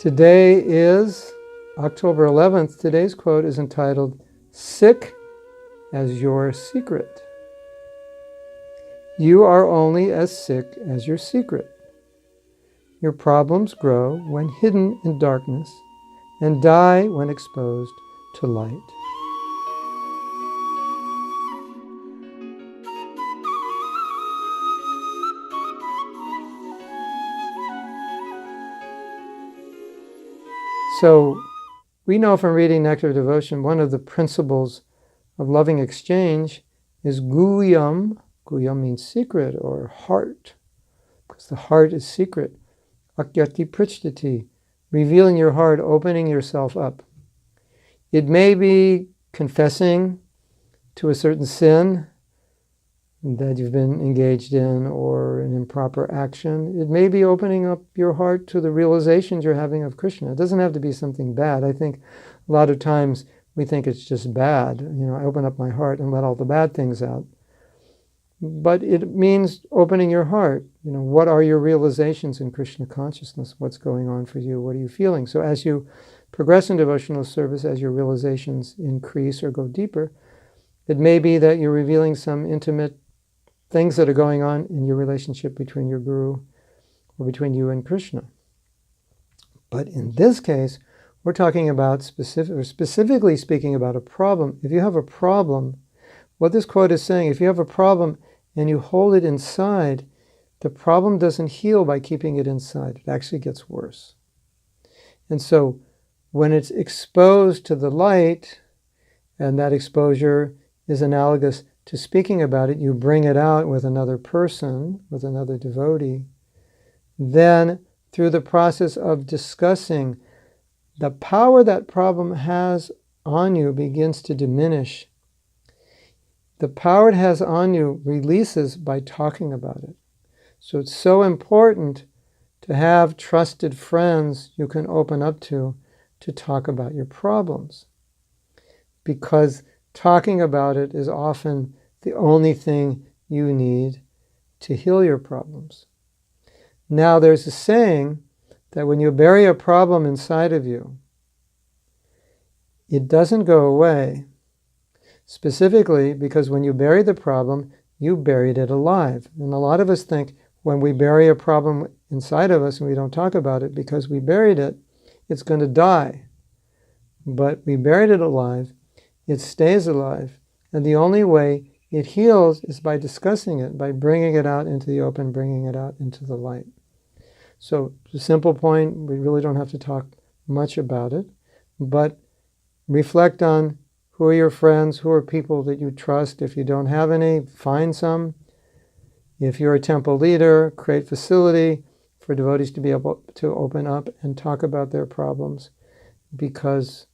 Today is October 11th. Today's quote is entitled, "Sick as your secret." You are only as sick as your secret. Your problems grow when hidden in darkness and die when exposed to light. So we know from reading Nectar of Devotion, one of the principles of loving exchange is guyam. Guyam means secret or heart, because the heart is secret. Akyati prichtati, revealing your heart, opening yourself up. It may be confessing to a certain sin that you've been engaged in or an improper action. It may be opening up your heart to the realizations you're having of Krishna. It doesn't have to be something bad. I think a lot of times we think it's just bad. I open up my heart and let all the bad things out. But it means opening your heart. What are your realizations in Krishna consciousness? What's going on for you? What are you feeling? So as you progress in devotional service, as your realizations increase or go deeper, it may be that you're revealing some intimate things that are going on in your relationship between your guru or between you and Krishna. But in this case, we're talking about specifically speaking about a problem. If you have a problem, what this quote is saying, if you have a problem and you hold it inside, the problem doesn't heal by keeping it inside. It actually gets worse. And so when it's exposed to the light, and that exposure is analogous to speaking about it, you bring it out with another person, with another devotee, then through the process of discussing, the power that problem has on you begins to diminish. The power it has on you releases by talking about it. So it's so important to have trusted friends you can open up to talk about your problems. Because talking about it is often the only thing you need to heal your problems. Now, there's a saying that when you bury a problem inside of you, it doesn't go away. Specifically because when you bury the problem, you buried it alive. And a lot of us think when we bury a problem inside of us and we don't talk about it because we buried it, it's going to die. But we buried it alive. It stays alive. And the only way it heals is by discussing it, by bringing it out into the open, bringing it out into the light. So, the simple point, we really don't have to talk much about it, but reflect on who are your friends, who are people that you trust. If you don't have any, find some. If you're a temple leader, create facility for devotees to be able to open up and talk about their problems, because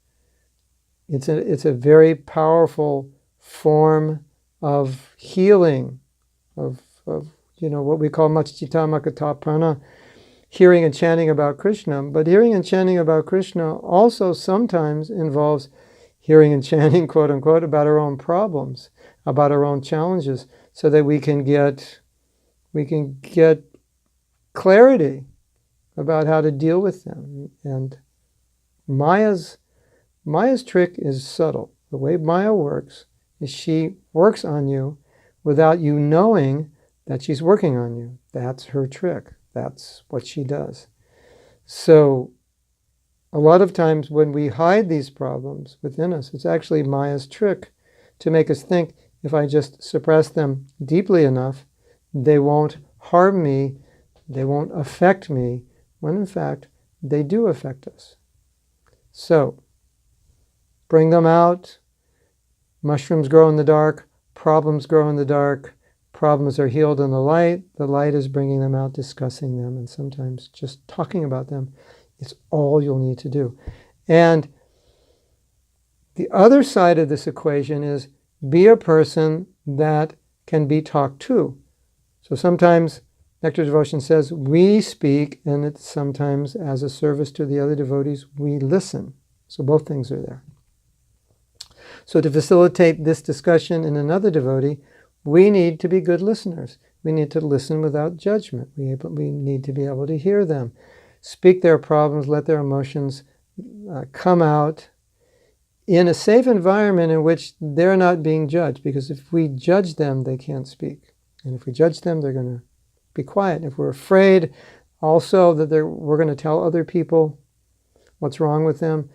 it's a very powerful form of healing, of what we call machchita makata prana, hearing and chanting about Krishna. But hearing and chanting about Krishna also sometimes involves hearing and chanting, quote unquote, about our own problems, about our own challenges, so that we can get clarity about how to deal with them. And Maya's trick is subtle. The way Maya works is she works on you without you knowing that she's working on you. That's her trick. That's what she does. So a lot of times when we hide these problems within us, it's actually Maya's trick to make us think, if I just suppress them deeply enough, they won't harm me, they won't affect me, when in fact they do affect us. So bring them out. Mushrooms grow in the dark, problems grow in the dark, problems are healed in the light is bringing them out, discussing them, and sometimes just talking about them. It's all you'll need to do. And the other side of this equation is be a person that can be talked to. So sometimes Nectar Devotion says we speak, and it's sometimes as a service to the other devotees, we listen. So both things are there. So to facilitate this discussion in another devotee, we need to be good listeners. We need to listen without judgment. We need to be able to hear them, speak their problems, let their emotions come out in a safe environment in which they're not being judged. Because if we judge them, they can't speak. And if we judge them, they're going to be quiet. If we're afraid also that we're going to tell other people what's wrong with them,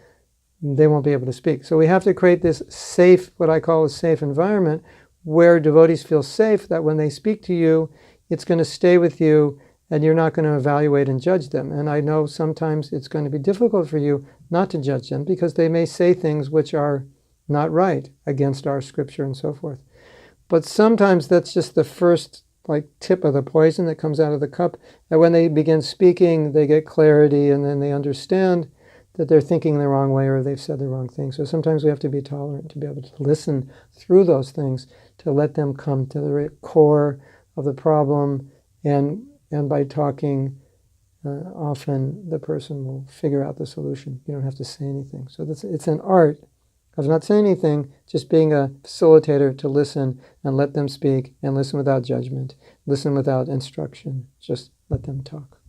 they won't be able to speak. So we have to create this safe, what I call a safe environment, where devotees feel safe that when they speak to you, it's going to stay with you and you're not going to evaluate and judge them. And I know sometimes it's going to be difficult for you not to judge them because they may say things which are not right, against our scripture and so forth. But sometimes that's just the first tip of the poison that comes out of the cup. And when they begin speaking, they get clarity and then they understand that they're thinking the wrong way or they've said the wrong thing. So sometimes we have to be tolerant to be able to listen through those things, to let them come to the core of the problem. And by talking, often the person will figure out the solution. You don't have to say anything. So it's an art of not saying anything, just being a facilitator to listen and let them speak and listen without judgment, listen without instruction. Just let them talk.